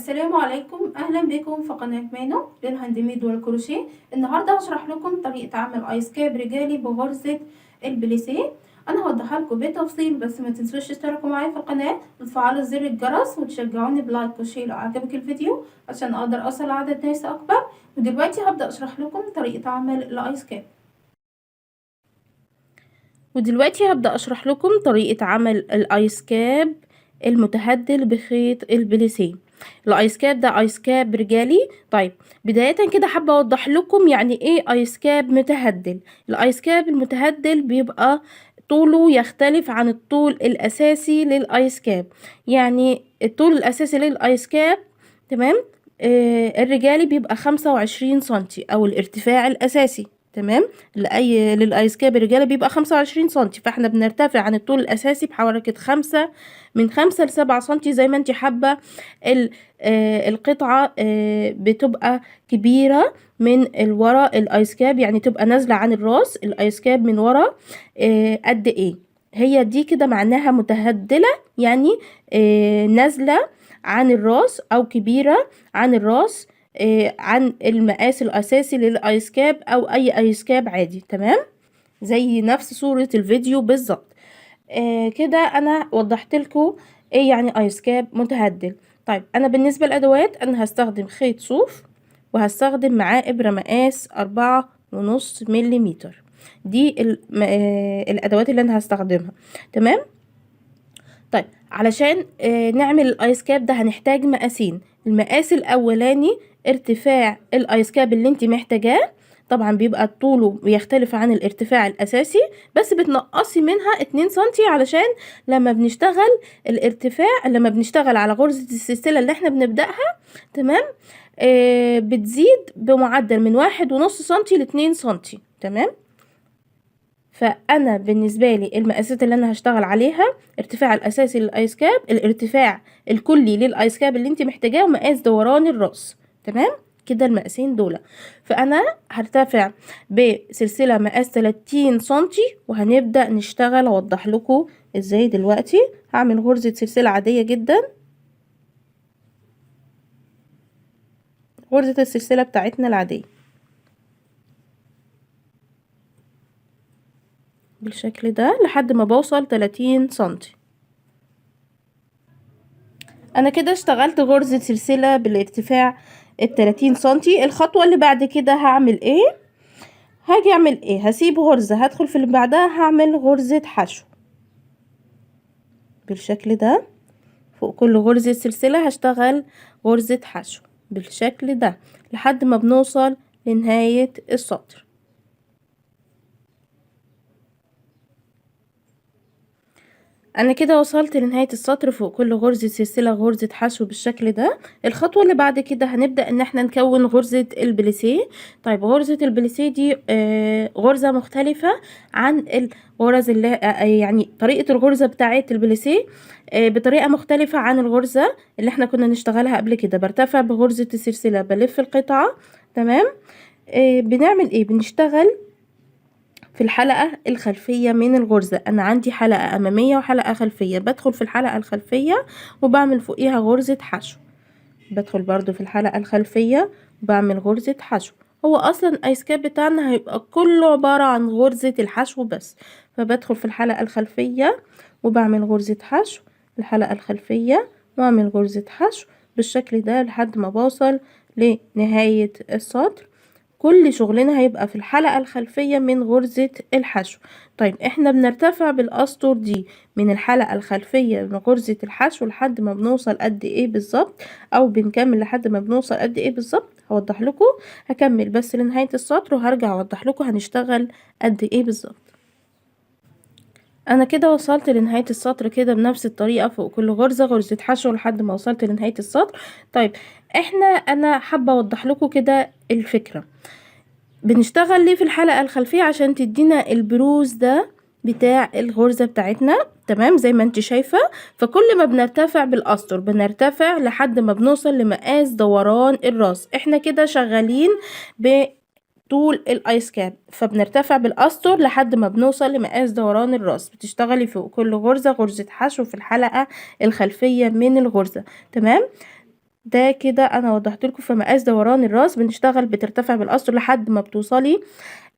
السلام عليكم، اهلا بكم في قناة مانو للهاند ميد والكروشيه. النهارده هشرح لكم طريقة عمل ايس كاب رجالي بغرزة البليسيه. انا هوضحها لكم بالتفصيل، بس ما تنسوش تشتركوا معايا في القناة وتفعلوا زر الجرس وتشجعوني بلايك وشير لو عجبك الفيديو عشان اقدر اوصل لعدد ناس اكبر. ودلوقتي هبدأ اشرح لكم طريقة عمل الايس كاب. الايس كاب المتهدل بخيط البليسيه. الايس كاب ده ايس كاب رجالي. طيب بداية كده حابة اوضح لكم يعني ايه ايس كاب متهدل. الايس كاب المتهدل بيبقى طوله يختلف عن الطول الاساسي للايس كاب. يعني الطول الاساسي للايس كاب، تمام، الرجالي بيبقى 25 سنتي او الارتفاع الاساسي، تمام. للايس كاب الرجالي بيبقى 25 سنتي، فاحنا بنرتفع عن الطول الاساسي بحركة من 5 ل7 سنتي زي ما انت حابة. القطعة بتبقى كبيرة من الورا الايس كاب، يعني تبقى نازلة عن الراس الايس كاب من ورا قد ايه. هي دي كده معناها متهدلة، يعني نازلة عن الراس او كبيرة عن الراس عن المقاس الاساسي للايس كاب او اي ايس كاب عادي، تمام، زي نفس صورة الفيديو بالظبط. كده انا وضحت لكم ايه يعني ايس كاب متهدل. طيب انا بالنسبة للادوات انا هستخدم خيط صوف وهستخدم معاه ابرة مقاس 4.5 مليمتر. دي الادوات اللي انا هستخدمها، تمام. طيب علشان نعمل الايس كاب ده هنحتاج مقاسين. المقاس الاولاني ارتفاع الايس كاب اللي انت محتاجاه، طبعا بيبقى طوله بيختلف عن الارتفاع الاساسي، بس بتنقصي منها 2 سنتي علشان لما بنشتغل على غرزة السلسلة اللي احنا بنبدأها، تمام، بتزيد بمعدل من 1.5 سنتي ل2 سنتي، تمام. فانا بالنسبه لي المقاسات اللي انا هشتغل عليها ارتفاع الاساسي للايس كاب، الارتفاع الكلي للايس كاب اللي انت محتاجاه، ومقاس دوران الراس، تمام. كده المقاسين دول. فانا هرتفع بسلسله مقاس 30 سنتي وهنبدا نشتغل. اوضح لكم ازاي. دلوقتي هعمل غرزه سلسله عاديه جدا، غرزه السلسله بتاعتنا العاديه بالشكل ده لحد ما بوصل 30 سنتي. انا كده اشتغلت غرزة سلسلة بالارتفاع 30 سنتي. الخطوة اللي بعد كده هعمل ايه؟ هاجي اعمل ايه؟ هسيب غرزة، هدخل في اللي بعدها هعمل غرزة حشو بالشكل ده. فوق كل غرزة سلسلة هشتغل غرزة حشو بالشكل ده لحد ما بنوصل لنهاية السطر. انا كده وصلت لنهاية السطر. فوق كل غرزة سلسلة غرزة حشو بالشكل ده. الخطوة اللي بعد كده هنبدأ ان احنا نكون غرزة البليسيه. طيب غرزة البليسيه دي غرزة مختلفة عن الغرز اللي يعني طريقة الغرزة بتاعت البليسيه بطريقة مختلفة عن الغرزة اللي احنا كنا نشتغلها قبل كده. برتفع بغرزة السلسلة، بلف القطعة، تمام. بنعمل ايه؟ بنشتغل في الحلقة الخلفية من الغرزة. انا عندي حلقة امامية وحلقة خلفية، بدخل في الحلقة الخلفية وبعمل فوقيها غرزة حشو، بدخل برضو في الحلقة الخلفية وبعمل غرزة حشو. هو اصلا الايس كاب بتاعنا هيبقى كله عبارة عن غرزة الحشو بس. فبدخل في الحلقة الخلفية وبعمل غرزة حشو، الحلقة الخلفية واعمل غرزة حشو بالشكل ده لحد ما بوصل لنهاية السطر. كل شغلنا هيبقى في الحلقة الخلفية من غرزة الحشو. طيب احنا بنرتفع بالاسطر دي من الحلقة الخلفية من غرزة الحشو لحد ما بنوصل قد ايه بالظبط، او بنكمل لحد ما بنوصل قد ايه بالظبط. هوضح لكم، هكمل بس لنهاية السطر وهرجع اوضح لكم هنشتغل قد ايه بالظبط. انا كده وصلت لنهاية السطر كده بنفس الطريقة. فوق كل غرزة غرزة حشو لحد ما وصلت لنهاية السطر. طيب انا حابة اوضح لكم كده الفكرة. بنشتغل ليه في الحلقة الخلفية؟ عشان تدينا البروز ده بتاع الغرزة بتاعتنا، تمام، زي ما انت شايفة. فكل ما بنرتفع بالاسطر بنرتفع لحد ما بنوصل لمقاس دوران الراس. احنا كده شغالين بطول الايس كاب، فبنرتفع بالاسطر لحد ما بنوصل لمقاس دوران الراس. بتشتغلي فوق كل غرزة غرزة حشو في الحلقة الخلفية من الغرزة، تمام. ده كده انا وضحت لكم في مقاس دوران الراس. بنشتغل بترتفع بالقصر لحد ما بتوصلي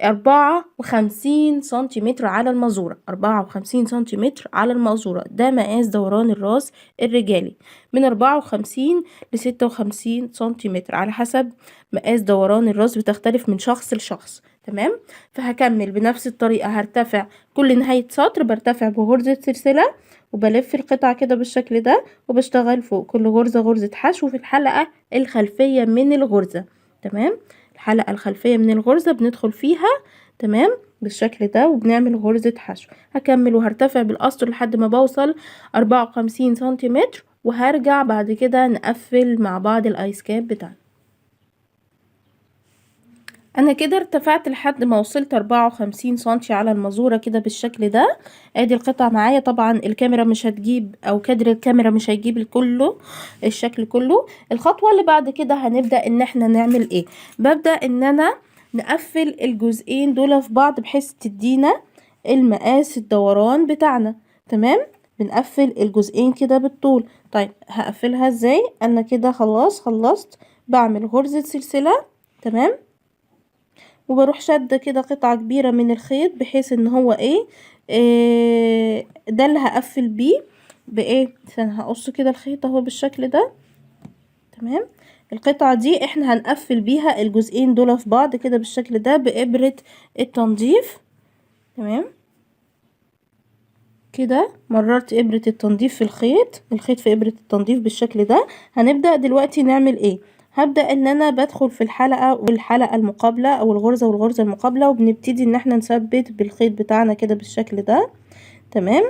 54 سنتيمتر على المازورة. 54 سنتيمتر على المازورة ده مقاس دوران الراس الرجالي، من 54 ل56 سنتيمتر على حسب مقاس دوران الراس، بتختلف من شخص لشخص. تمام. فهكمل بنفس الطريقة، هرتفع كل نهاية سطر برتفع بغرزة سلسلة، وبلف القطعة كده بالشكل ده، وبشتغل فوق كل غرزة غرزة حشو في الحلقة الخلفية من الغرزة. تمام. الحلقة الخلفية من الغرزة بندخل فيها، تمام، بالشكل ده، وبنعمل غرزة حشو. هكمل وهرتفع بالقصر لحد ما بوصل 54 سنتيمتر، وهرجع بعد كده نقفل مع بعض الايس كاب بتاعنا. انا كده ارتفعت لحد ما وصلت 54 سنتي على المازورة كده بالشكل ده. ادي القطعة معايا. طبعا الكاميرا مش هتجيب، او كادر الكاميرا مش هيجيب كله الشكل كله. الخطوة اللي بعد كده هنبدأ ان احنا نعمل ايه؟ ببدأ ان انا نقفل الجزئين دول في بعض بحيث تدينا المقاس الدوران بتاعنا. تمام. بنقفل الجزئين كده بالطول. طيب هقفلها ازاي؟ انا كده خلاص خلصت. بعمل غرزة سلسلة، تمام، وبروح شادة كده قطعة كبيرة من الخيط بحيث ان هو ده اللي هقفل بيه بايه. فانا هقص كده الخيط اهو بالشكل ده. تمام. القطعة دي احنا هنقفل بيها الجزئين دول في بعض كده بالشكل ده بإبرة التنظيف. تمام. كده مررت إبرة التنظيف في الخيط في إبرة التنظيف بالشكل ده. هنبدأ دلوقتي نعمل ايه؟ هبدأ ان انا بدخل في الحلقة والحلقة المقابلة، او الغرزة والغرزة المقابلة، وبنبتدي ان احنا نثبت بالخيط بتاعنا كده بالشكل ده. تمام.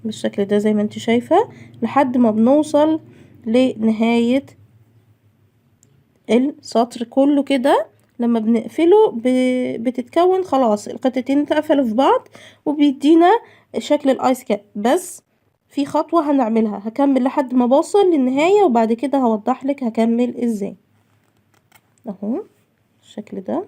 بالشكل ده زي ما انت شايفة لحد ما بنوصل لنهاية السطر كله كده. لما بنقفله بتتكون خلاص القطعتين اتقفلوا في بعض، وبيدينا شكل الايس كاب. بس في خطوة هنعملها، هكمل لحد ما بوصل للنهاية، وبعد كده هوضح لك هكمل ازاي. اهو الشكل ده.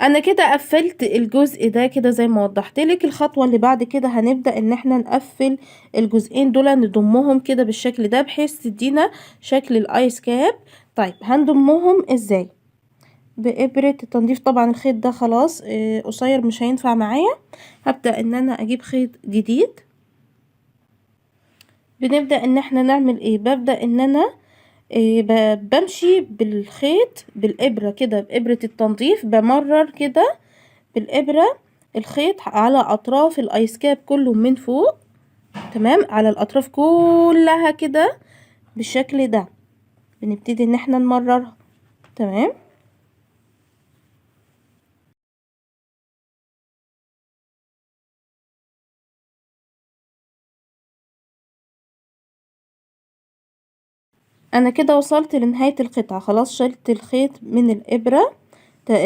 انا كده قفلت الجزء ده كده زي ما وضحت لك. الخطوة اللي بعد كده هنبدأ ان احنا نقفل الجزئين دول، نضمهم كده بالشكل ده بحيث تدينا شكل الايس كاب. طيب هنضمهم ازاي؟ بإبرة التنظيف. طبعا الخيط ده خلاص قصير مش هينفع معايا. هبدأ ان انا اجيب خيط جديد. بنبدأ ان احنا نعمل ايه؟ ببدأ ان انا بمشي بالخيط بالإبرة كده، بإبرة التنظيف بمرر كده بالإبرة الخيط على أطراف الآيس كاب كله من فوق. تمام. على الأطراف كلها كده بالشكل ده. بنبتدي ان احنا نمررها. تمام. انا كده وصلت لنهاية القطعة خلاص. شلت الخيط من الإبرة،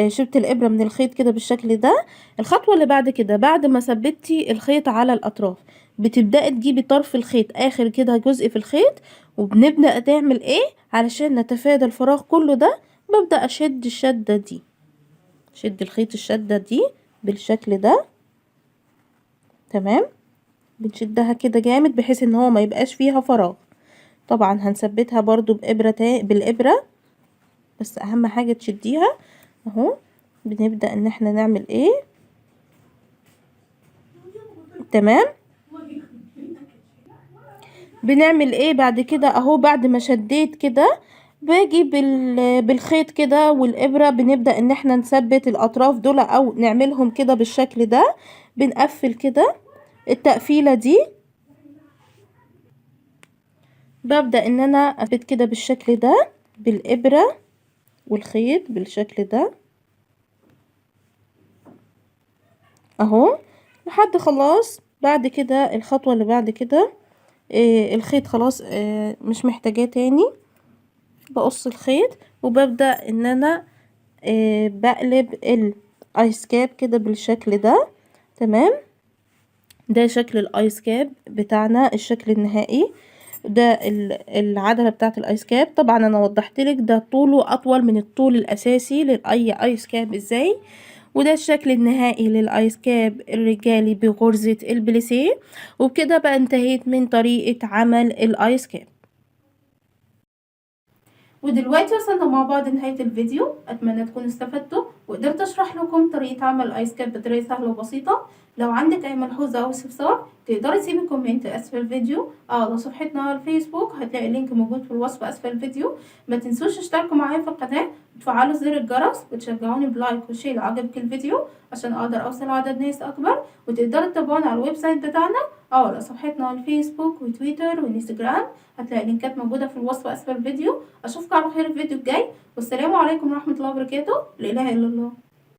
شلت الإبرة من الخيط كده بالشكل ده. الخطوة اللي بعد كده، بعد ما ثبتي الخيط على الأطراف، بتبدأي تجيبي طرف الخيط آخر كده جزء في الخيط، وبنبدأ نعمل ايه علشان نتفادى الفراغ كله ده؟ ببدأ أشد الشدة دي، شد الخيط الشدة دي بالشكل ده. تمام. بنشدها كده جامد بحيث ان هو ما يبقاش فيها فراغ. طبعا هنثبتها برضو بإبرة بالإبرة، بس اهم حاجة تشديها اهو. بنبدأ ان احنا نعمل ايه. تمام. بنعمل ايه بعد كده اهو؟ بعد ما شديت كده باجي بالخيط كده والإبرة، بنبدأ ان احنا نثبت الأطراف دول او نعملهم كده بالشكل ده. بنقفل كده التقفيلة دي. ببدأ ان انا اثبت كده بالشكل ده بالإبرة والخيط بالشكل ده اهو لحد خلاص. بعد كده الخطوة اللي بعد كده الخيط خلاص مش محتاجاه تاني. بقص الخيط وببدأ ان انا بقلب الايس كاب كده بالشكل ده. تمام. ده شكل الايس كاب بتاعنا، الشكل النهائي ده. العدلة بتاعت الايس كاب طبعا انا وضحت لك ده طوله اطول من الطول الاساسي لاي ايس كاب ازاي. وده الشكل النهائي للآيس كاب الرجالي بغرزة البليسيه. وبكده بقى انتهيت من طريقة عمل الآيس كاب. ودلوقتي وصلنا مع بعض لنهاية الفيديو، أتمنى تكونوا استفدتوا وقدرت أشرح لكم طريقة عمل الآيس كاب بطريقة سهلة وبسيطة. لو عندك أي ملحوظة أو استفسار تقدري تسيبي كومنت أسفل الفيديو أو على صفحتنا على الفيسبوك، هتلاقي اللينك موجود في الوصف أسفل الفيديو. ما تنسوش تشتركوا معايا في القناة وتفعلوا زر الجرس وتشجعوني بلايك وشير لو عجبك الفيديو عشان أقدر أوصل عدد ناس أكبر. وتقدروا تتابعونا على الويب سايت بتاعنا أو على صفحتنا على الفيسبوك وتويتر وانستجرام، هتلاقي اللينكات موجودة في الوصف أسفل الفيديو. أشوفكم على خير الفيديو الجاي، والسلام عليكم ورحمة الله وبركاته. لا إله إلا الله.